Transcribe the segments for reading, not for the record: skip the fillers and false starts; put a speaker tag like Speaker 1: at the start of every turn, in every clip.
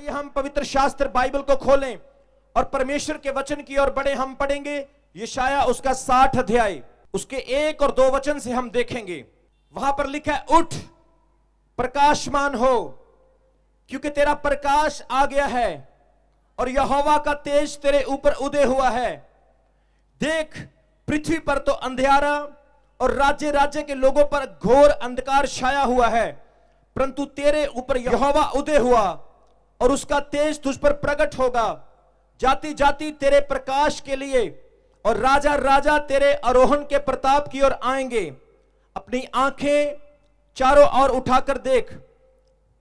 Speaker 1: आइए हम पवित्र शास्त्र बाइबल को खोलें और परमेश्वर के वचन की ओर बढ़े। हम पढ़ेंगे यशाया उसका 60 अध्याय, उसके 1 और 2 वचन से हम देखेंगे। वहां पर लिखा है, उठ प्रकाशमान हो, क्योंकि तेरा प्रकाश आ गया है और यहोवा का तेज तेरे ऊपर उदय हुआ है। देख, पृथ्वी पर तो अंधियारा और राज्य राज्य के लोगों पर घोर अंधकार छाया हुआ है, परंतु तेरे ऊपर यहोवा उदय हुआ और उसका तेज तुझ पर प्रकट होगा। जाति जाति तेरे प्रकाश के लिए और राजा राजा तेरे आरोहण के प्रताप की ओर आएंगे। अपनी आंखें चारों ओर उठाकर देख,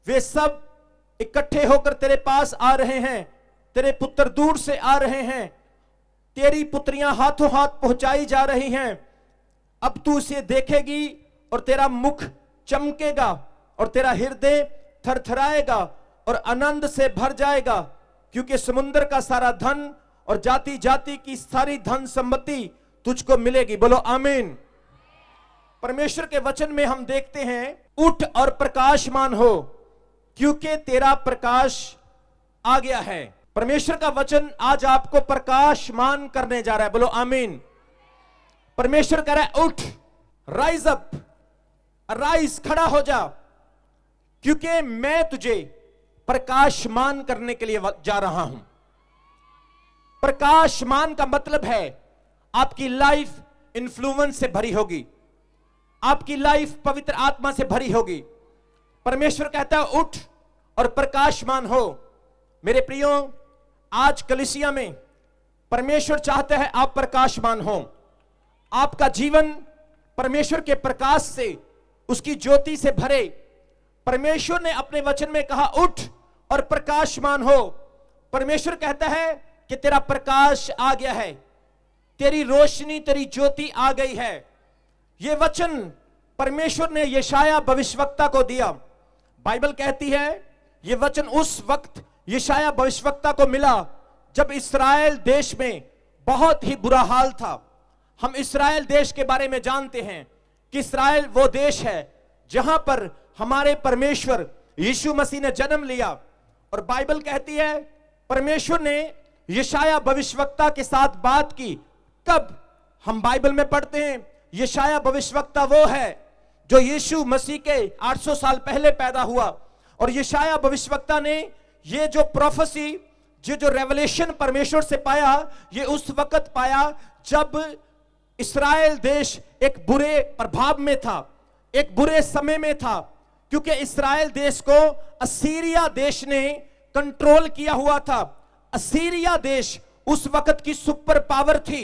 Speaker 1: वे सब इकट्ठे होकर तेरे पास आ रहे हैं। तेरे पुत्र दूर से आ रहे हैं, तेरी पुत्रियां हाथों हाथ पहुंचाई जा रही हैं। अब तू उसे देखेगी और तेरा मुख चमकेगा और तेरा हृदय थरथराएगा और आनंद से भर जाएगा, क्योंकि समुद्र का सारा धन और जाति जाति की सारी धन संपत्ति तुझको मिलेगी। बोलो आमीन। परमेश्वर के वचन में हम देखते हैं, उठ और प्रकाशमान हो, क्योंकि तेरा प्रकाश आ गया है। परमेश्वर का वचन आज आपको प्रकाशमान करने जा रहा है। बोलो आमीन। परमेश्वर कह रहा है, उठ, राइज अप, राइज, खड़ा हो जा, क्योंकि मैं तुझे प्रकाशमान करने के लिए जा रहा हूं। प्रकाशमान का मतलब है आपकी लाइफ इन्फ्लुएंस से भरी होगी, आपकी लाइफ पवित्र आत्मा से भरी होगी। परमेश्वर कहता है, उठ और प्रकाशमान हो। मेरे प्रियो, आज कलीसिया में परमेश्वर चाहता है आप प्रकाशमान हो। आपका जीवन परमेश्वर के प्रकाश से, उसकी ज्योति से भरे। परमेश्वर ने अपने वचन में कहा, उठ और प्रकाशमान हो। परमेश्वर कहता है कि तेरा प्रकाश आ गया है, तेरी रोशनी, तेरी ज्योति आ गई है। यह वचन परमेश्वर ने यशाया भविष्यवक्ता को दिया। बाइबल कहती है यह वचन उस वक्त यशाया भविष्यवक्ता को मिला जब इस्राएल देश में बहुत ही बुरा हाल था। हम इस्राएल देश के बारे में जानते हैं कि इस्राएल वो देश है जहां पर हमारे परमेश्वर यीशु मसीह ने जन्म लिया। और बाइबल कहती है परमेश्वर ने यशाया भविष्यवक्ता के साथ बात की। कब? हम बाइबल में पढ़ते हैं यशाया भविष्यवक्ता वो है जो यीशु मसीह के 800 साल पहले पैदा हुआ। और यशाया भविष्यवक्ता ने ये जो प्रोफेसी, जो रेवलेशन परमेश्वर से पाया, ये उस वक्त पाया जब इस्राएल देश एक बुरे प्रभाव में था, एक बुरे समय में था, क्योंकि इस्राएल देश को असीरिया देश ने कंट्रोल किया हुआ था। असीरिया देश उस वक्त की सुपर पावर थी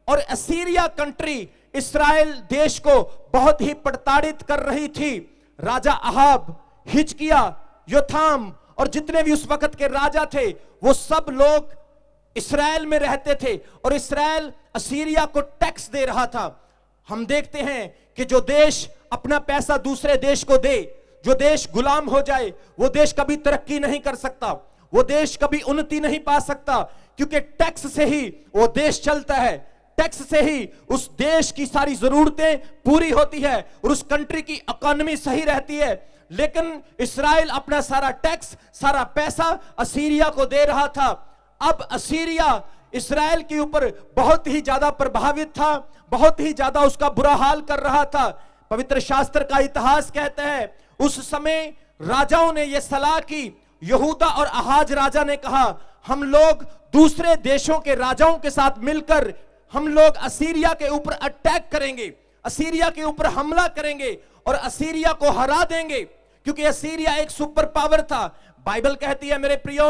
Speaker 1: और असीरिया कंट्री इस्राएल देश को बहुत ही प्रताड़ित कर रही थी। राजा अहाब, हिजकिया, योथाम और जितने भी उस वक्त के राजा थे, वो सब लोग इस्राएल में रहते थे और इस्राएल असीरिया को टैक्स दे रहा था। हम देखते हैं कि जो देश अपना पैसा दूसरे देश को दे, जो देश गुलाम हो जाए, वो देश कभी तरक्की नहीं कर सकता, वो देश कभी उन्नति नहीं पा सकता, क्योंकि टैक्स से ही वो देश चलता है, टैक्स से ही उस देश की सारी जरूरतें पूरी होती है और उस कंट्री की इकोनॉमी सही रहती है। लेकिन इस्राएल अपना सारा टैक्स, सारा पैसा असीरिया को दे रहा था। अब असीरिया इस्राएल के ऊपर बहुत ही ज्यादा प्रभावित था, बहुत ही ज्यादा उसका बुरा हाल कर रहा था। पवित्र शास्त्र का इतिहास कहता है उस समय राजाओं ने यह सलाह की, यहूदा और आहाज राजा ने कहा, हम लोग दूसरे देशों के राजाओं के साथ मिलकर हम लोग असीरिया के ऊपर अटैक करेंगे, असीरिया के ऊपर हमला करेंगे और असीरिया को हरा देंगे, क्योंकि असीरिया एक सुपर पावर था। बाइबल कहती है मेरे प्रियो,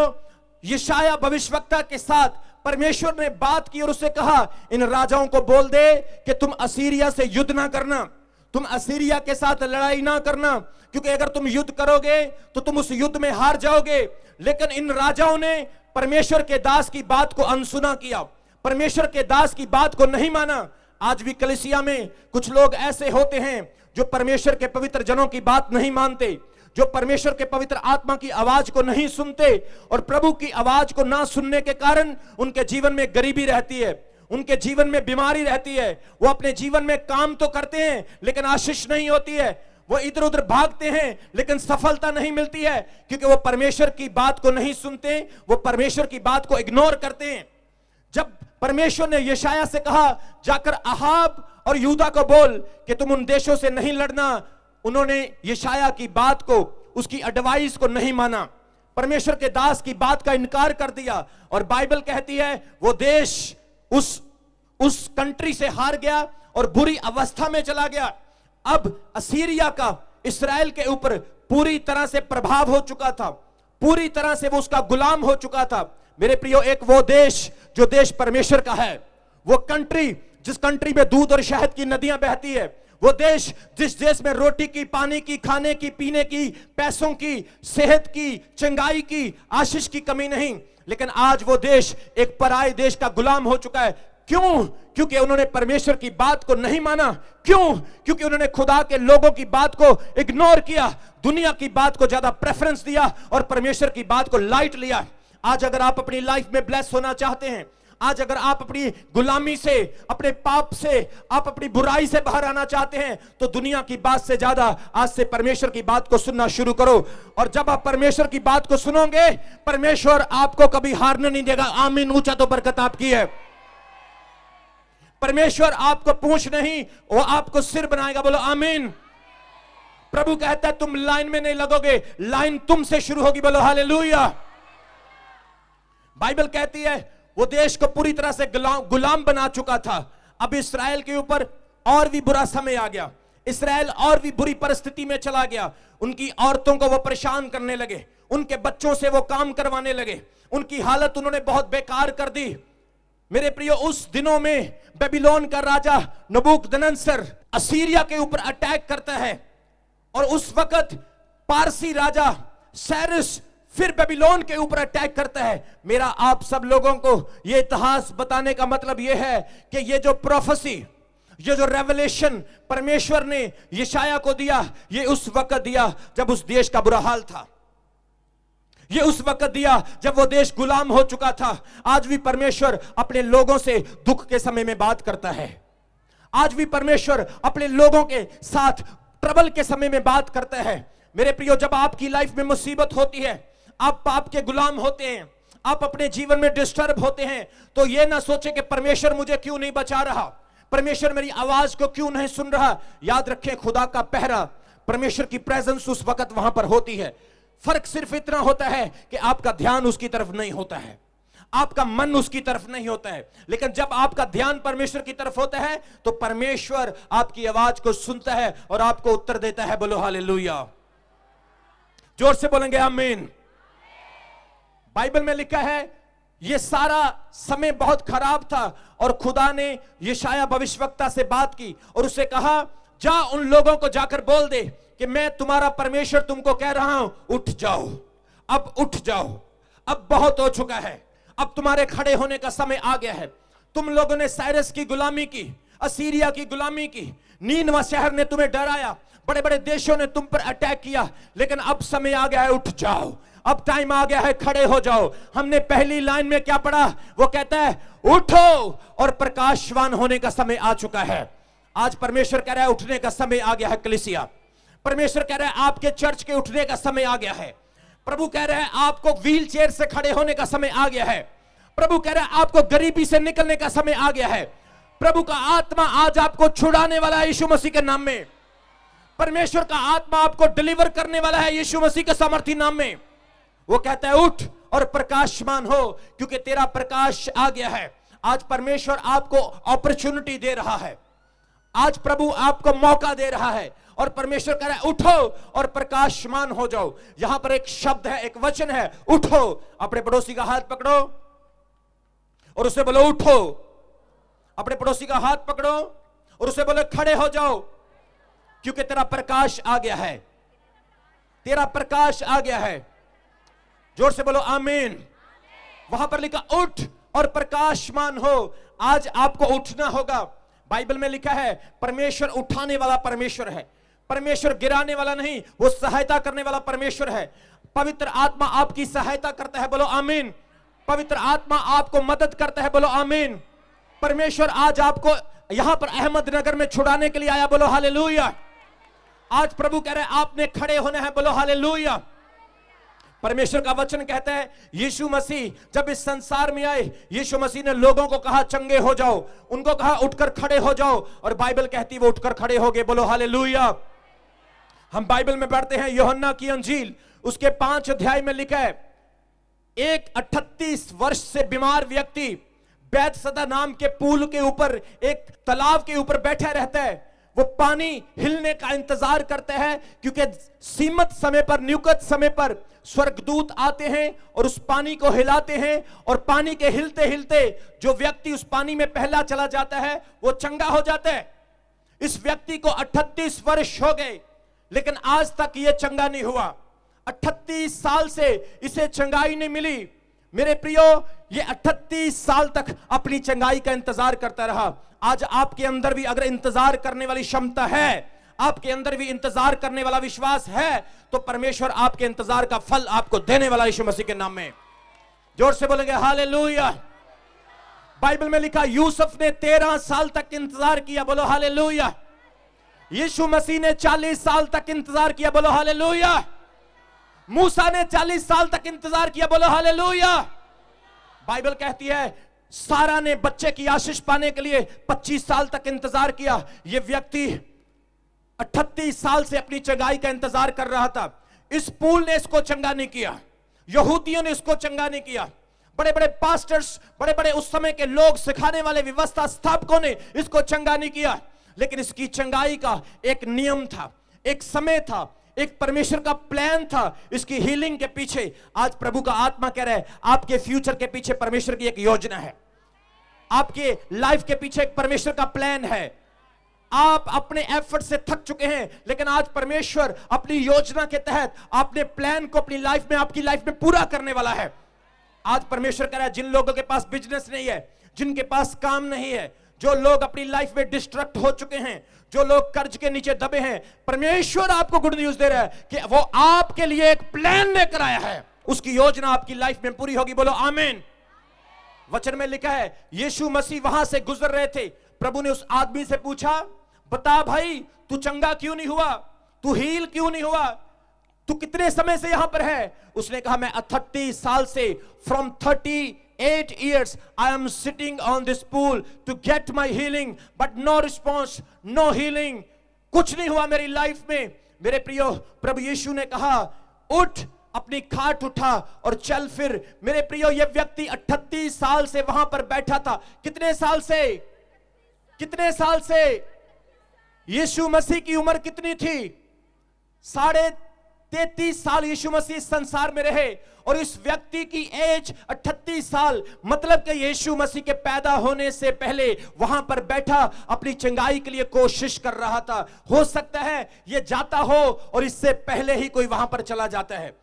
Speaker 1: यशाया भविष्यवक्ता के साथ परमेश्वर ने बात की और उससे कहा, इन राजाओं को बोल दे कि तुम असीरिया से युद्ध ना करना, तुम असीरिया के साथ लड़ाई ना करना, क्योंकि अगर तुम युद्ध करोगे तो तुम उस युद्ध में हार जाओगे। लेकिन इन राजाओं ने परमेश्वर के दास की बात को अनसुना किया, परमेश्वर के दास की बात को नहीं माना। आज भी कलीसिया में कुछ लोग ऐसे होते हैं जो परमेश्वर के पवित्र जनों की बात नहीं मानते, जो परमेश्वर के पवित्र आत्मा की आवाज को नहीं सुनते, और प्रभु की आवाज को ना सुनने के कारण उनके जीवन में गरीबी रहती है, उनके जीवन में बीमारी रहती है। वो अपने जीवन में काम तो करते हैं लेकिन आशीष नहीं होती है। वो इधर उधर भागते हैं लेकिन सफलता नहीं मिलती है, क्योंकि वो परमेश्वर की बात को नहीं सुनते, वो परमेश्वर की बात को इग्नोर करते हैं। जब परमेश्वर ने यशायाह से कहा जाकर अहाब और यूदा को बोल कि तुम उन देशों से नहीं लड़ना, उन्होंने यशायाह की बात को, उसकी एडवाइस को नहीं माना, परमेश्वर के दास की बात का इनकार कर दिया। और बाइबल कहती है वो देश उस कंट्री से हार गया और बुरी अवस्था में चला गया। अब असीरिया का इस्राएल के ऊपर पूरी तरह से प्रभाव हो चुका था, पूरी तरह से वो उसका गुलाम हो चुका था। मेरे प्रियो, एक वो देश जो देश परमेश्वर का है, वो कंट्री जिस कंट्री में दूध और शहद की नदियां बहती है, वो देश जिस देश में रोटी की, पानी की, खाने की, पीने की, पैसों की, सेहत की, चंगाई की, आशीष की कमी नहीं, लेकिन आज वो देश एक पराये देश का गुलाम हो चुका है। क्यों? क्योंकि उन्होंने परमेश्वर की बात को नहीं माना। क्यों? क्योंकि उन्होंने खुदा के लोगों की बात को इग्नोर किया, दुनिया की बात को ज्यादा प्रेफरेंस दिया और परमेश्वर की बात को लाइट लिया। आज अगर आप अपनी लाइफ में ब्लेस होना चाहते हैं, आज अगर आप अपनी गुलामी से, अपने पाप से, आप अपनी बुराई से बाहर आना चाहते हैं, तो दुनिया की बात से ज्यादा आज से परमेश्वर की बात को सुनना शुरू करो। और जब आप परमेश्वर की बात को सुनोगे, परमेश्वर आपको कभी हारने नहीं देगा। आमीन। ऊंचा तो बरकत आपकी है। परमेश्वर आपको पूंछ नहीं, वो आपको सिर बनाएगा। बोलो आमीन। प्रभु कहता है तुम लाइन में नहीं लगोगे, लाइन तुमसे शुरू होगी। बोलो हालेलुया। बाइबल कहती है वो देश को पूरी तरह से गुलाम बना चुका था। अब इस्राएल के ऊपर और भी बुरा समय आ गया, इस्राएल और भी बुरी परिस्थिति में चला गया। उनकी औरतों को वो परेशान करने लगे, उनके बच्चों से वो काम करवाने लगे, उनकी हालत उन्होंने बहुत बेकार कर दी। मेरे प्रियो, उस दिनों में बेबीलोन का राजा नबूकदनेस्सर असीरिया के ऊपर अटैक करता है, और उस वक्त पारसी राजा साइरस फिर बेबीलोन के ऊपर अटैक करता है। मेरा आप सब लोगों को यह इतिहास बताने का मतलब यह है कि ये जो प्रोफेसी, ये जो रेवलेशन परमेश्वर ने यशायाह को दिया, ये उस वक्त दिया जब उस देश का बुरा हाल था। ये उस वक्त दिया जब वो देश गुलाम हो चुका था। आज भी परमेश्वर अपने लोगों से दुख के समय में बात करता है। आज भी परमेश्वर अपने लोगों के साथ ट्रबल के समय में बात करता है। मेरे प्रियो, जब आपकी लाइफ में मुसीबत होती है, आप पाप के गुलाम होते हैं, आप अपने जीवन में डिस्टर्ब होते हैं, तो ये ना सोचे कि परमेश्वर मुझे क्यों नहीं बचा रहा, परमेश्वर मेरी आवाज को क्यों नहीं सुन रहा। याद रखें, खुदा का पहरा, परमेश्वर की प्रेजेंस उस वक्त वहां पर होती है। फर्क सिर्फ इतना होता है कि आपका ध्यान उसकी तरफ नहीं होता है, आपका मन उसकी तरफ नहीं होता है। लेकिन जब आपका ध्यान परमेश्वर की तरफ होता है तो परमेश्वर आपकी आवाज को सुनता है और आपको उत्तर देता है। बोलो हालेलुया। जोर से बोलेंगे आमीन। बाइबल में लिखा है यह सारा समय बहुत खराब था और खुदा ने यशायाह भविष्यवक्ता से बात की और उससे कहा, जा उन लोगों को जाकर बोल दे कि मैं तुम्हारा परमेश्वर तुमको कह रहा हूं, उठ जाओ, अब उठ जाओ, अब बहुत हो चुका है, अब तुम्हारे खड़े होने का समय आ गया है। तुम लोगों ने साइरस की गुलामी की, असीरिया की गुलामी की, नीनवा शहर ने तुम्हें डराया, बड़े बड़े देशों ने तुम पर अटैक किया, लेकिन अब समय आ गया है, उठ जाओ, अब टाइम आ गया है, खड़े हो जाओ। हमने पहली लाइन में क्या पढ़ा? वो कहता है उठो और प्रकाशवान होने का समय आ चुका है। आज परमेश्वर कह रहा है उठने का समय आ गया है। कलीसिया, परमेश्वर कह रहा है आपके चर्च के उठने का समय आ गया है। प्रभु कह रहा है आपको व्हील चेयर से खड़े होने का समय आ गया है। प्रभु कह रहा है आपको गरीबी से निकलने का समय आ गया है। प्रभु का आत्मा आज आपको छुड़ाने वाला है यीशु मसीह के नाम में। परमेश्वर का आत्मा आपको डिलीवर करने वाला है यीशु मसीह के सामर्थी नाम में। वो कहता है उठ और प्रकाशमान हो, क्योंकि तेरा प्रकाश आ गया है। आज परमेश्वर आपको अपॉर्चुनिटी दे रहा है, आज प्रभु आपको मौका दे रहा है और परमेश्वर कह रहा है उठो और प्रकाशमान हो जाओ। यहां पर एक शब्द है, एक वचन है, उठो। अपने पड़ोसी का हाथ पकड़ो और उसे बोलो उठो। अपने पड़ोसी का हाथ पकड़ो और उसे बोलो खड़े हो जाओ, क्योंकि तेरा प्रकाश आ गया है, तेरा प्रकाश आ गया है। जोर से बोलो आमीन। वहां पर लिखा उठ और प्रकाशमान हो। आज आपको उठना होगा। बाइबल में लिखा है परमेश्वर उठाने वाला परमेश्वर है, परमेश्वर गिराने वाला नहीं, वो सहायता करने वाला परमेश्वर है। पवित्र आत्मा आपकी सहायता करता है, बोलो आमीन। पवित्र आत्मा आपको मदद करता है, बोलो आमीन। परमेश्वर आज आपको यहां पर अहमदनगर में छुड़ाने के लिए आया, बोलो हालेलुया। आज प्रभु कह रहे हैं आपने खड़े होना है, बोलो हालेलुया। परमेश्वर का वचन कहता है यीशु मसीह जब इस संसार में आए, यीशु मसीह ने लोगों को कहा चंगे हो जाओ, उनको कहा उठकर खड़े हो जाओ, और बाइबल कहती है वो उठकर खड़े हो गए, बोलो हालेलुया। हम बाइबल में पढ़ते हैं यूहन्ना की अंजील उसके 5 अध्याय में लिखा है, एक 38 वर्ष से बीमार व्यक्ति बैतसदा नाम के पुल के ऊपर, एक तालाब के ऊपर बैठा रहता है। वो पानी हिलने का इंतजार करता है, क्योंकि सीमित समय पर, नियुक्त समय पर स्वर्गदूत आते हैं और उस पानी को हिलाते हैं, और पानी के हिलते हिलते जो व्यक्ति उस पानी में पहला चला जाता है वो चंगा हो जाता है। इस व्यक्ति को 38 वर्ष हो गए, लेकिन आज तक ये चंगा नहीं हुआ। 38 साल से इसे चंगाई नहीं मिली। मेरे प्रियो, ये 38 साल तक अपनी चंगाई का इंतजार करता रहा। आज आपके अंदर भी अगर इंतजार करने वाली क्षमता है, आपके अंदर भी इंतजार करने वाला विश्वास है, तो परमेश्वर आपके इंतजार का फल आपको देने वाला यीशु मसीह के नाम में। जोर से बोलेंगे हालेलुया। बाइबल में लिखा यूसुफ ने 13 साल तक इंतजार किया, बोलो हालेलुया। यीशु मसीह ने 40 साल तक इंतजार किया, बोलो हालेलुया। मूसा ने 40 साल तक इंतजार किया, बोलो हालेलुया। बाइबल कहती है सारा ने बच्चे की आशीष पाने के लिए 25 साल तक इंतजार किया। यह व्यक्ति 38 साल से अपनी चंगाई का इंतजार कर रहा था। इस पुल ने इसको चंगा नहीं किया, यहूदियों ने इसको चंगा नहीं किया, बड़े बड़े पास्टर्स, बड़े बड़े उस समय के लोग, सिखाने वाले व्यवस्था स्थापकों ने इसको चंगा नहीं किया। लेकिन इसकी चंगाई का एक नियम था, एक समय था, एक परमेश्वर का प्लान था इसकी हीलिंग के पीछे। आज प्रभु का आत्मा कह रहा है आपके फ्यूचर के पीछे परमेश्वर की एक योजना है, आपके लाइफ के पीछे एक परमेश्वर का प्लान है। आप अपने एफर्ट से थक चुके हैं, लेकिन आज परमेश्वर अपनी योजना के तहत अपने प्लान को अपनी लाइफ में, आपकी लाइफ में पूरा करने वाला है। आज परमेश्वर कह रहा है जिन लोगों के पास बिजनेस नहीं है, जिनके पास काम नहीं है, जो लोग अपनी लाइफ में डिस्ट्रैक्ट हो चुके हैं, जो लोग कर्ज के नीचे दबे हैं, परमेश्वर आपको गुड न्यूज दे रहा है कि वो आपके लिए एक प्लान लेकर आया है, उसकी योजना आपकी लाइफ में पूरी होगी, बोलो आमीन। वचन में लिखा है यीशु मसीह वहां से गुजर रहे थे। प्रभु ने उस आदमी से पूछा, बता भाई तू चंगा क्यों नहीं हुआ, तू हील क्यों नहीं हुआ, तू कितने समय से यहां पर है? उसने कहा मैं 30 साल से, from 38 years I am sitting on this pool to get my healing, but no response, no healing, कुछ नहीं हुआ मेरी लाइफ में। मेरे प्रियो, प्रभु यीशु ने कहा उठ, अपनी खाट उठा और चल फिर। मेरे प्रियो, यह व्यक्ति 38 साल से वहां पर बैठा था। कितने साल से? कितने साल से? यीशु मसीह की उम्र कितनी थी? 33 साल यीशु मसीह इस संसार में रहे, और इस व्यक्ति की एज 38 साल, मतलब कि यीशु मसीह के पैदा होने से पहले वहां पर बैठा अपनी चंगाई के लिए कोशिश कर रहा था। हो सकता है ये जाता हो और इससे पहले ही कोई वहां पर चला जाता है,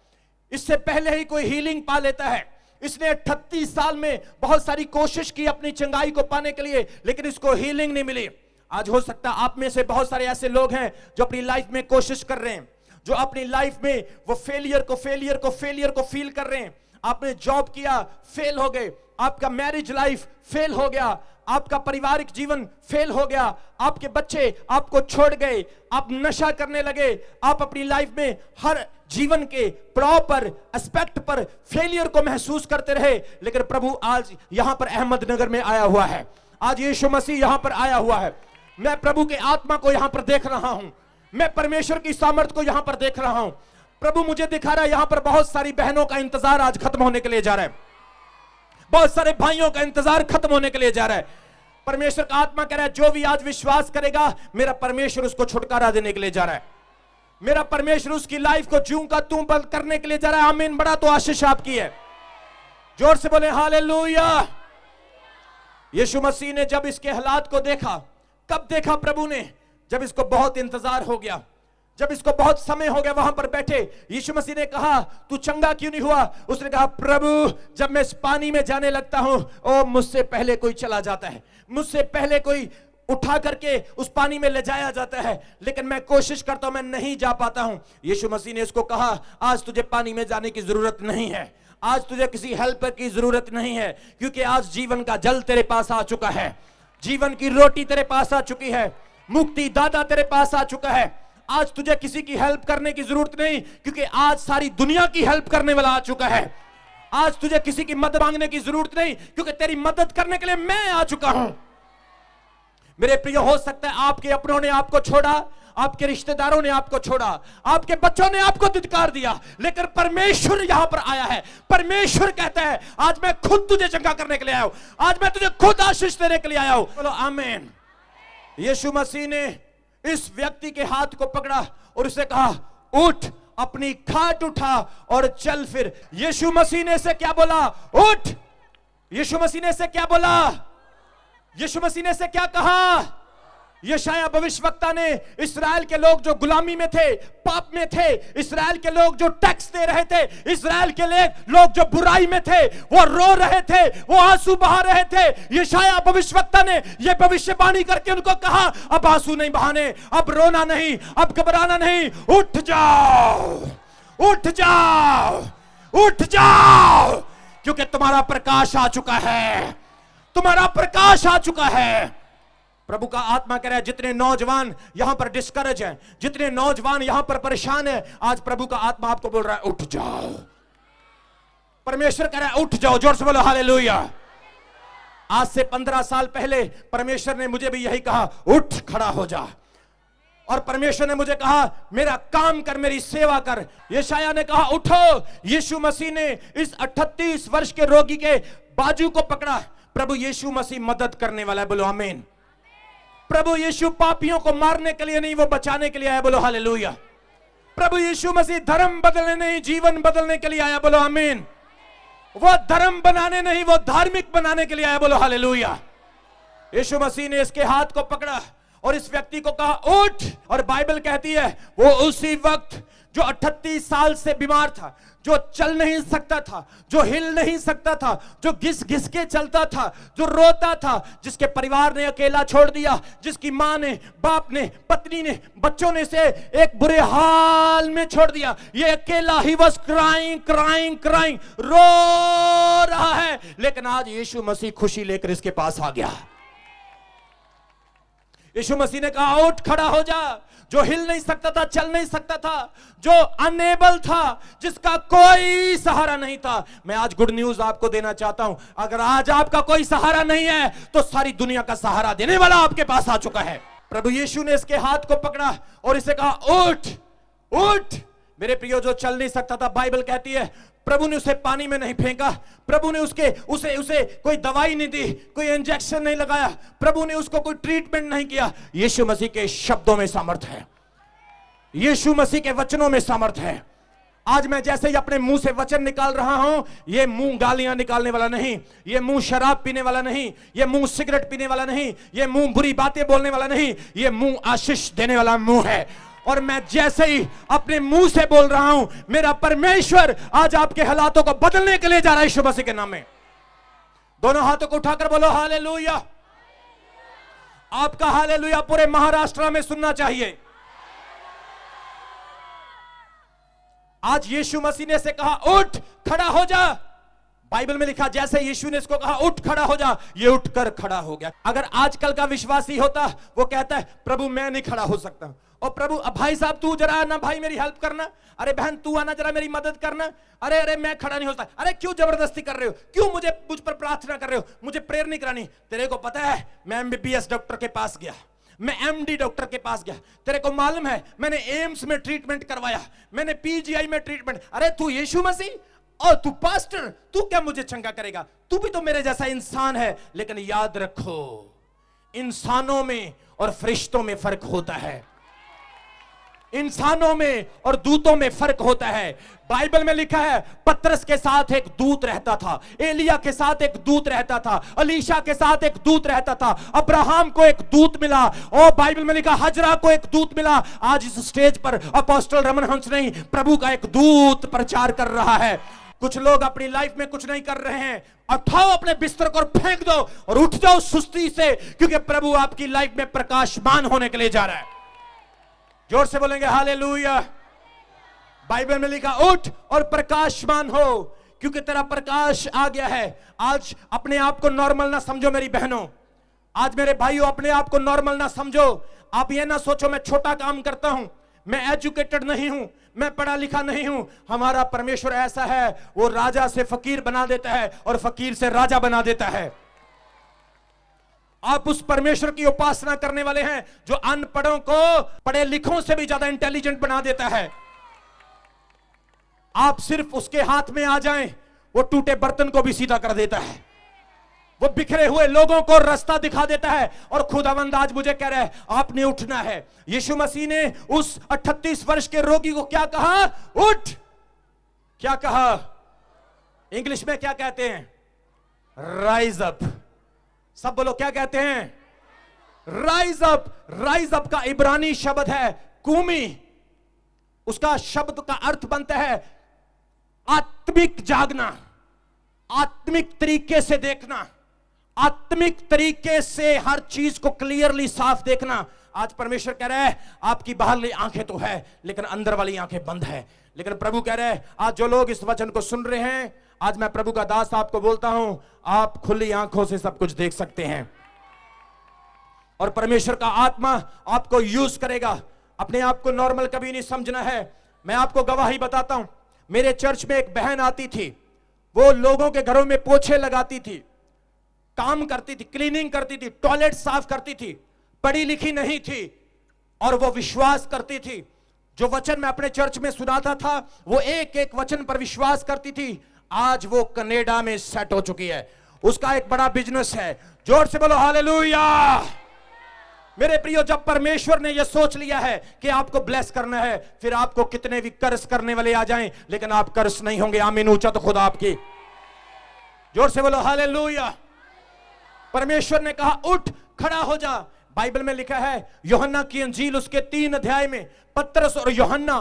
Speaker 1: इससे पहले ही कोई हीलिंग पा लेता है। इसने 38 साल में बहुत सारी कोशिश की अपनी चंगाई को पाने के लिए, लेकिन इसको हीलिंग नहीं मिली। आज हो सकता है आप में से बहुत सारे ऐसे लोग हैं जो अपनी लाइफ में कोशिश कर रहे हैं, जो अपनी लाइफ में वो फेलियर को फील कर रहे हैं। आपने जॉब किया, फेल हो गए, आपका मैरिज लाइफ फेल हो गया, आपका पारिवारिक जीवन फेल हो गया, आपके बच्चे आपको छोड़ गए, आप नशा करने लगे, आप अपनी लाइफ में हर जीवन के प्रॉपर एस्पेक्ट पर फेलियर को महसूस करते रहे। लेकिन प्रभु आज यहां पर अहमदनगर में आया हुआ है, आज यीशु मसीह यहां पर आया हुआ है। मैं प्रभु के आत्मा को यहां पर देख रहा हूं, मैं परमेश्वर की सामर्थ को यहां पर देख रहा हूं। प्रभु मुझे दिखा रहा है यहां पर बहुत सारी बहनों का इंतजार आज खत्म होने के लिए जा रहा है, बहुत सारे भाइयों का इंतजार खत्म होने के लिए जा रहा है। परमेश्वर का आत्मा कह रहा है जो भी आज विश्वास करेगा, मेरा परमेश्वर उसको छुटकारा देने के लिए जा रहा है, मेरा परमेश्वर उसकी लाइफ को ज्यों का त्यों बंद करने के लिए जा रहा है। आमीन। बड़ा तो आशीष आपकी है, जोर से बोले हालेलुया। यीशु मसीह ने जब इसके हालात को देखा, कब देखा प्रभु ने? जब इसको बहुत इंतजार हो गया, जब इसको बहुत समय हो गया वहां पर बैठे। यीशु मसीह ने कहा तू चंगा क्यों नहीं हुआ? उसने कहा प्रभु जब मैं इस पानी में जाने लगता हूं, ओ मुझसे पहले कोई चला जाता है, मुझसे पहले कोई उठा करके उस पानी में ले जाया जाता है, लेकिन मैं कोशिश करता हूं, मैं नहीं जा पाता हूं। यीशु मसीह ने इसको कहा आज तुझे पानी में जाने की जरूरत नहीं है, आज तुझे किसी हेल्पर की जरूरत नहीं है, क्योंकि आज जीवन का जल तेरे पास आ चुका है, जीवन की रोटी तेरे पास आ चुकी है, मुक्ति दाता तेरे पास आ चुका है। आज तुझे किसी की हेल्प करने की जरूरत नहीं, क्योंकि आज सारी दुनिया की हेल्प करने वाला आ चुका है। आज तुझे किसी की मदद मांगने की जरूरत नहीं, क्योंकि तेरी मदद करने के लिए मैं आ चुका हूं। मेरे प्रिय, हो सकता है आपके अपनों ने आपको छोड़ा, आपके रिश्तेदारों ने आपको छोड़ा, आपके बच्चों ने आपको धिक्कार दिया, लेकिन परमेश्वर यहां पर आया है। परमेश्वर कहता है आज मैं खुद तुझे चंगा करने के लिए आया हूं, आज मैं तुझे खुद आशीष देने के लिए आया हूं। बोलो आमीन। यीशु मसीह ने इस व्यक्ति के हाथ को पकड़ा और उसे कहा उठ, अपनी खाट उठा और चल फिर। यीशु मसीह ने इसे क्या बोला? उठ। यीशु मसीह ने इसे क्या बोला? यीशु मसीह ने इसे क्या कहा? यशायाह भविष्यवक्ता ने इस्राएल के लोग जो गुलामी में थे, पाप में थे, इस्राएल के लोग जो टैक्स दे रहे थे, इस्राएल के लोग जो बुराई में थे, वो रो रहे थे, वो आंसू बहा रहे थे। यशायाह भविष्यवक्ता ने ये भविष्यवाणी करके उनको कहा अब आंसू नहीं बहाने, अब रोना नहीं, अब घबराना नहीं, उठ जाओ, उठ जाओ, उठ जाओ, क्योंकि तुम्हारा प्रकाश आ चुका है, तुम्हारा प्रकाश आ चुका है। प्रभु का आत्मा कह रहा है जितने नौजवान यहां पर डिस्करेज हैं, जितने नौजवान यहां पर परेशान हैं, आज प्रभु का आत्मा आपको बोल रहा है उठ जाओ। परमेश्वर कह रहा है उठ जाओ। जोर से बोलो हालेलुया। आज से 15 साल पहले परमेश्वर ने मुझे भी यही कहा, उठ खड़ा हो जा। और परमेश्वर ने मुझे कहा मेरा काम कर, मेरी सेवा कर। यशायाह ने कहा उठो। यीशु मसीह ने इस 38 वर्ष के रोगी के बाजू को पकड़ा। प्रभु यीशु मसीह मदद करने वाला है। बोलो आमीन। प्रभु यीशु पापियों को मारने के लिए नहीं, वो बचाने के लिए आया। बोलो हालेलुया। प्रभु यीशु मसीह धर्म बदलने नहीं, जीवन बदलने के लिए आया। बोलो आमीन। वो धर्म बनाने नहीं, वो धार्मिक बनाने के लिए आया। बोलो हालेलुया। यीशु मसीह ने इसके हाथ को पकड़ा और इस व्यक्ति को कहा उठ। और बाइबल कहती है वो उसी वक्त जो 38 साल से बीमार था, जो चल नहीं सकता था, जो हिल नहीं सकता था, जो घिस घिस के चलता था, जो रोता था, जिसके परिवार ने अकेला छोड़ दिया, जिसकी मां ने, बाप ने, पत्नी ने, बच्चों ने से एक बुरे हाल में छोड़ दिया, ये अकेला ही वाज क्राइंग क्राइंग क्राइंग, रो रहा है। लेकिन आज यीशु मसीह खुशी लेकर इसके पास आ गया। यीशु मसीह ने कहा उठ खड़ा हो जा। जो हिल नहीं सकता था, चल नहीं सकता था, जो अनेबल था, जिसका कोई सहारा नहीं था, मैं आज गुड न्यूज आपको देना चाहता हूं। अगर आज आपका कोई सहारा नहीं है तो सारी दुनिया का सहारा देने वाला आपके पास आ चुका है। प्रभु यीशु ने इसके हाथ को पकड़ा और इसे कहा उठ उठ। मेरे प्रियो, जो चल नहीं सकता था, बाइबल कहती है प्रभु ने उसे पानी में नहीं फेंका, प्रभु ने उसे कोई दवाई नहीं दी, कोई इंजेक्शन नहीं लगाया, प्रभु ने उसको कोई ट्रीटमेंट नहीं किया। यीशु मसीह के शब्दों में सामर्थ है, यीशु मसीह के वचनों में सामर्थ है। आज मैं जैसे ही अपने मुंह से वचन निकाल रहा हूं, ये मुंह गालियां निकालने वाला नहीं, ये मुंह शराब पीने वाला नहीं, ये मुंह सिगरेट पीने वाला नहीं, ये मुंह बुरी बातें बोलने वाला नहीं, ये मुंह आशीष देने वाला मुंह है। और मैं जैसे ही अपने मुंह से बोल रहा हूं, मेरा परमेश्वर आज आपके हालातों को बदलने के लिए जा रहा है यीशु मसीह के नाम में। दोनों हाथों को उठाकर बोलो हालेलुया। आपका हालेलुया पूरे महाराष्ट्र में सुनना चाहिए। आज यीशु मसीह ने से कहा उठ खड़ा हो जा। बाइबल में लिखा जैसे यीशु ने इसको कहा उठ खड़ा हो जा, ये उठकर खड़ा हो गया। अगर आजकल का विश्वासी होता, वो कहता है प्रभु मैं नहीं खड़ा हो सकता, और प्रभु भाई साहब तू जरा आना, भाई मेरी हेल्प करना, अरे बहन तू आना जरा मेरी मदद करना, अरे मैं खड़ा नहीं होता, अरे क्यों जबरदस्ती कर रहे हो, क्यों मुझ पर प्रार्थना कर रहे हो, मुझे प्रेयर नहीं करानी। तेरे को पता है मैं MBBS डॉक्टर के पास गया, मैं MD डॉक्टर के पास गया, तेरे को मालूम है मैंने एम्स में ट्रीटमेंट करवाया, मैंने PGI में ट्रीटमेंट। अरे तू यीशु मसीह और तू पास्टर, तू क्या मुझे चंगा करेगा, तू भी तो मेरे जैसा इंसान है। लेकिन याद रखो इंसानों में और फरिश्तों में फर्क होता है, इंसानों में और दूतों में फर्क होता है। बाइबल में लिखा है पतरस के साथ एक दूत रहता था, एलिया के साथ एक दूत रहता था, अलीशा के साथ एक दूत रहता था, अब्राहम को एक दूत मिला, और बाइबल में लिखा हजरा को एक दूत मिला। आज इस स्टेज पर अपोस्टल रमन हंस नहीं, प्रभु का एक दूत प्रचार कर रहा है। कुछ लोग अपनी लाइफ में कुछ नहीं कर रहे हैं, उठाओ अपने बिस्तर को और फेंक दो और उठ जाओ सुस्ती से, क्योंकि प्रभु आपकी लाइफ में प्रकाशमान होने के लिए जा रहा है। जोर से बोलेंगे हालेलुया। बाइबल में लिखा उठ और प्रकाशमान हो, क्योंकि तेरा प्रकाश आ गया है। आज अपने आप को नॉर्मल ना समझो मेरी बहनों, आज मेरे भाइयों अपने आप को नॉर्मल ना समझो। आप ये ना सोचो मैं छोटा काम करता हूं, मैं एजुकेटेड नहीं हूं, मैं पढ़ा लिखा नहीं हूं। हमारा परमेश्वर ऐसा है, वो राजा से फकीर बना देता है और फकीर से राजा बना देता है। आप उस परमेश्वर की उपासना करने वाले हैं जो अनपढ़ों को पढ़े लिखों से भी ज्यादा इंटेलिजेंट बना देता है। आप सिर्फ उसके हाथ में आ जाएं, वो टूटे बर्तन को भी सीधा कर देता है, वो बिखरे हुए लोगों को रास्ता दिखा देता है। और खुदावंद आज मुझे कह रहा है आपने उठना है। यीशु मसीह ने उस 38 वर्ष के रोगी को क्या कहा? उठ। क्या कहा? इंग्लिश में क्या कहते हैं? Rise up. सब बोलो क्या कहते हैं? Rise up. राइज अप का इब्रानी शब्द है कूमी। उसका शब्द का अर्थ बनता है आत्मिक जागना, आत्मिक तरीके से देखना, आत्मिक तरीके से हर चीज को क्लियरली साफ देखना। आज परमेश्वर कह रहा है आपकी बाहरली आंखें तो है लेकिन अंदर वाली आंखें बंद है। लेकिन प्रभु कह रहे हैं आज जो लोग इस वचन को सुन रहे हैं, आज मैं प्रभु का दास आपको बोलता हूं, आप खुली आंखों से सब कुछ देख सकते हैं और परमेश्वर का आत्मा आपको यूज करेगा। अपने आप को नॉर्मल कभी नहीं समझना है। मैं आपको गवाही बताता हूं, मेरे चर्च में एक बहन आती थी, वो लोगों के घरों में पोछे लगाती थी, काम करती थी, क्लीनिंग करती थी, टॉयलेट साफ करती थी, पढ़ी लिखी नहीं थी और वो विश्वास करती थी। जो वचन मैं अपने चर्च में सुनाता था वो एक एक वचन पर विश्वास करती थी। आज वो कनाडा में सेट हो चुकी है, उसका एक बड़ा बिजनेस है। जोर से बोलो हालेलुया। मेरे प्रियो, जब परमेश्वर ने यह सोच लिया है कि आपको ब्लेस करना है, फिर आपको कितने भी कर्ज करने वाले आ जाएं लेकिन आप कर्ज नहीं होंगे। आमीन। ऊंचा तो खुदा आपकी। जोर से बोलो हालेलुया। परमेश्वर ने कहा उठ, खड़ा हो जा। बाइबल में लिखा है यूहन्ना की अंजील उसके 3 अध्याय में पतरस और यूहन्ना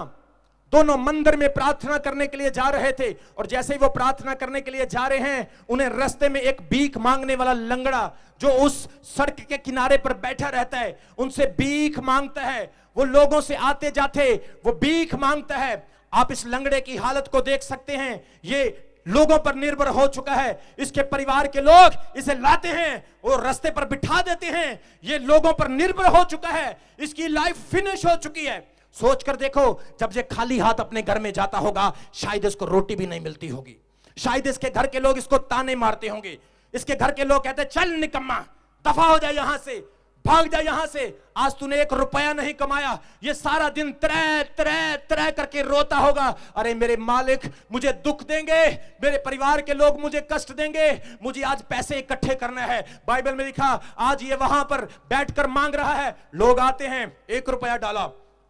Speaker 1: दोनों मंदिर में प्रार्थना करने के लिए जा रहे थे और जैसे ही वो प्रार्थना करने के लिए जा रहे हैं, उन्हें रास्ते में एक भीख मांगने वाला लंगड़ा जो उस सड़क के किनारे पर बैठा रहता है, उनसे भीख मांगता है। वो लोगों से आते जाते वो भीख मांगता है। आप इस लंगड़े की हालत को देख सकते हैं, ये लोगों पर निर्भर हो चुका है। इसके परिवार के लोग इसे लाते हैं और रास्ते पर बिठा देते हैं। ये लोगों पर निर्भर हो चुका है, इसकी लाइफ फिनिश हो चुकी है। सोच कर देखो, जब ये खाली हाथ अपने घर में जाता होगा, शायद इसको रोटी भी नहीं मिलती होगी, शायद इसके घर के लोग इसको ताने मारते होंगे, इसके घर के लोग कहते चल निकम्मा, दफा हो जाए यहां से, भाग जा यहां से, आज तूने 1 रुपया नहीं कमाया। ये सारा दिन त्रै त्रै त्रै करके रोता होगा, अरे मेरे मालिक मुझे दुख देंगे, मेरे परिवार के लोग मुझे कष्ट देंगे, मुझे आज पैसे इकट्ठे करना है। बाइबल में लिखा आज ये वहां पर बैठकर मांग रहा है। लोग आते हैं, 1 रुपया डाला,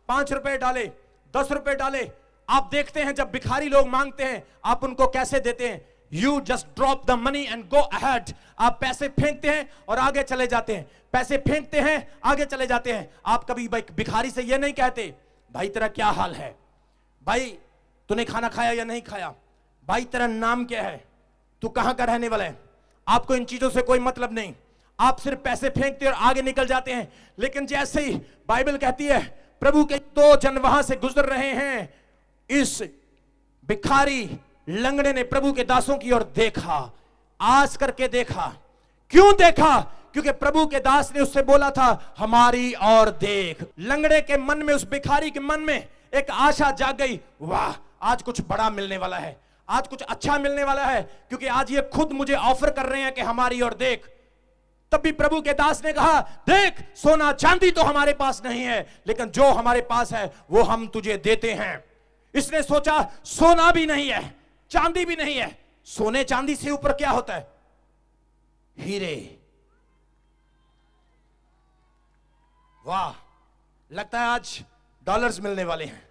Speaker 1: 5 रुपए डाले, 10 रुपए डाले। आप देखते हैं जब भिखारी लोग मांगते हैं आप उनको कैसे देते हैं? You just drop the money and go ahead. आप पैसे फेंकते हैं और आगे चले जाते हैं, पैसे फेंकते हैं आगे चले जाते हैं। आप कभी भिखारी से ये नहीं कहते भाई तेरा क्या हाल है, भाई तूने खाना खाया या नहीं खाया, भाई तेरा नाम क्या है, तू कहां का रहने वाला है। आपको इन चीजों से कोई मतलब नहीं, आप सिर्फ पैसे फेंकते और आगे निकल जाते हैं। लेकिन जैसे ही बाइबल कहती है प्रभु के 2 जन वहां से गुजर रहे हैं, इस भिखारी लंगड़े ने प्रभु के दासों की ओर देखा, आस करके देखा। क्यों देखा? क्योंकि प्रभु के दास ने उससे बोला था हमारी ओर देख। लंगड़े के मन में, उस भिखारी के मन में एक आशा जाग गई, वाह आज कुछ बड़ा मिलने वाला है, आज कुछ अच्छा मिलने वाला है, क्योंकि आज ये खुद मुझे ऑफर कर रहे हैं कि हमारी ओर देख। तब भी प्रभु के दास ने कहा देख, सोना चांदी तो हमारे पास नहीं है, लेकिन जो हमारे पास है वो हम तुझे देते हैं। इसने सोचा सोना भी नहीं है, चांदी भी नहीं है, सोने चांदी से ऊपर क्या होता है? हीरे। वाह, लगता है आज डॉलर्स मिलने वाले हैं,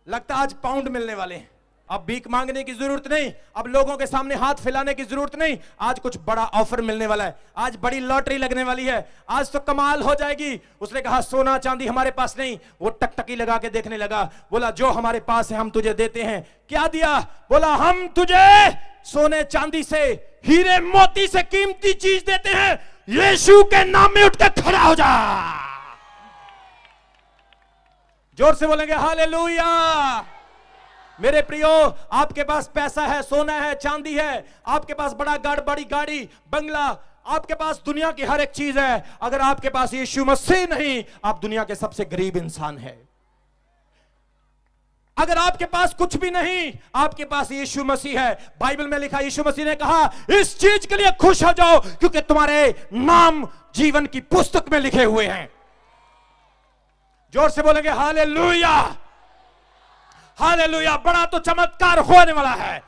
Speaker 1: लगता है आज पाउंड मिलने वाले हैं। अब भीख मांगने की जरूरत नहीं, अब लोगों के सामने हाथ फैलाने की जरूरत नहीं, आज कुछ बड़ा ऑफर मिलने वाला है, आज बड़ी लॉटरी लगने वाली है, आज तो कमाल हो जाएगी। उसने कहा सोना चांदी हमारे पास नहीं। वो टकटकी लगा के देखने लगा, बोला जो हमारे पास है हम तुझे देते हैं। क्या दिया? बोला हम तुझे सोने चांदी से, हीरे मोती से कीमती चीज देते हैं, यीशु के नाम में उठकर खड़ा हो जा। जोर से बोलेंगे हालेलुया। मेरे प्रियो, आपके पास पैसा है, सोना है, चांदी है, आपके पास बड़ी गाड़ी, बंगला, आपके पास दुनिया की हर एक चीज है, अगर आपके पास यीशु मसीह नहीं, आप दुनिया के सबसे गरीब इंसान है। अगर आपके पास कुछ भी नहीं, आपके पास यीशु मसीह है। बाइबल में लिखा, यीशु मसीह ने कहा, इस चीज के लिए खुश हो जाओ क्योंकि तुम्हारे नाम जीवन की पुस्तक में लिखे हुए हैं। जोर से बोलेंगे हालेलुया, हालेलुया। बड़ा तो चमत्कार होने वाला है।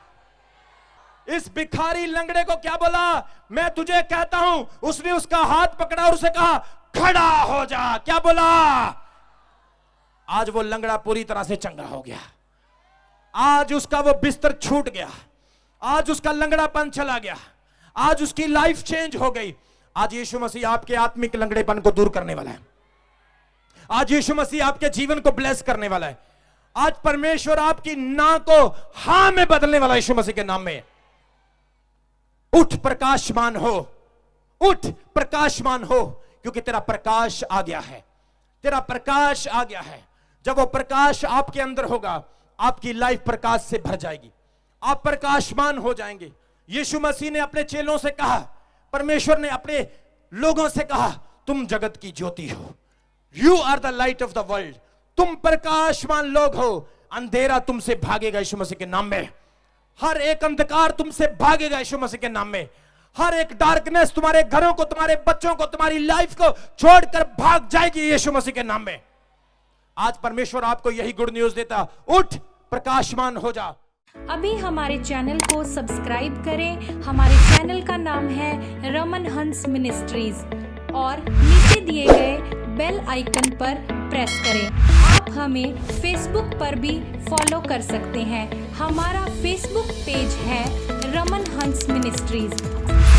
Speaker 1: इस भिखारी लंगड़े को क्या बोला, मैं तुझे कहता हूं। उसने उसका हाथ पकड़ा और उसे कहा, खड़ा हो जा। क्या बोला? आज वो लंगड़ा पूरी तरह से चंगा हो गया। आज उसका वो बिस्तर छूट गया। आज उसका लंगड़ापन चला गया। आज उसकी लाइफ चेंज हो गई। आज यीशु मसीह आपके आत्मिक लंगड़ेपन को दूर करने वाला है। आज यीशु मसीह आपके जीवन को ब्लेस करने वाला है। आज परमेश्वर आपकी ना को हां में बदलने वाला है यीशु मसीह के नाम में। उठ प्रकाशमान हो, उठ प्रकाशमान हो, क्योंकि तेरा प्रकाश आ गया है। तेरा प्रकाश आ गया है। जब वो प्रकाश आपके अंदर होगा, आपकी लाइफ प्रकाश से भर जाएगी। आप प्रकाशमान हो जाएंगे। यीशु मसीह ने अपने चेलों से कहा, परमेश्वर ने अपने लोगों से कहा, तुम जगत की ज्योति हो। You are the light of the world. तुम प्रकाशमान लोग हो। अंधेरा तुमसे भागेगा यीशु मसीह के नाम में। हर एक अंधकार तुमसे भागेगा यीशु मसीह के नाम में। हर एक डार्कनेस तुम्हारे घरों को, तुम्हारे बच्चों को, तुम्हारी लाइफ को छोड़कर भाग जाएगी यीशु मसीह के नाम में। आज परमेश्वर आपको यही गुड न्यूज देता, उठ प्रकाशमान हो जा।
Speaker 2: अभी हमारे चैनल को सब्सक्राइब करें। हमारे चैनल का नाम है रमन हंस मिनिस्ट्रीज और नीचे दिए गए बेल आइकन पर प्रेस करें। आप हमें फेसबुक पर भी फॉलो कर सकते हैं। हमारा फेसबुक पेज है रमन हंस मिनिस्ट्रीज।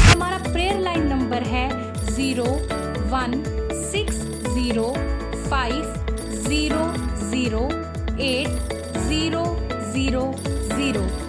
Speaker 2: हमारा प्रेयर लाइन नंबर है 016050080000।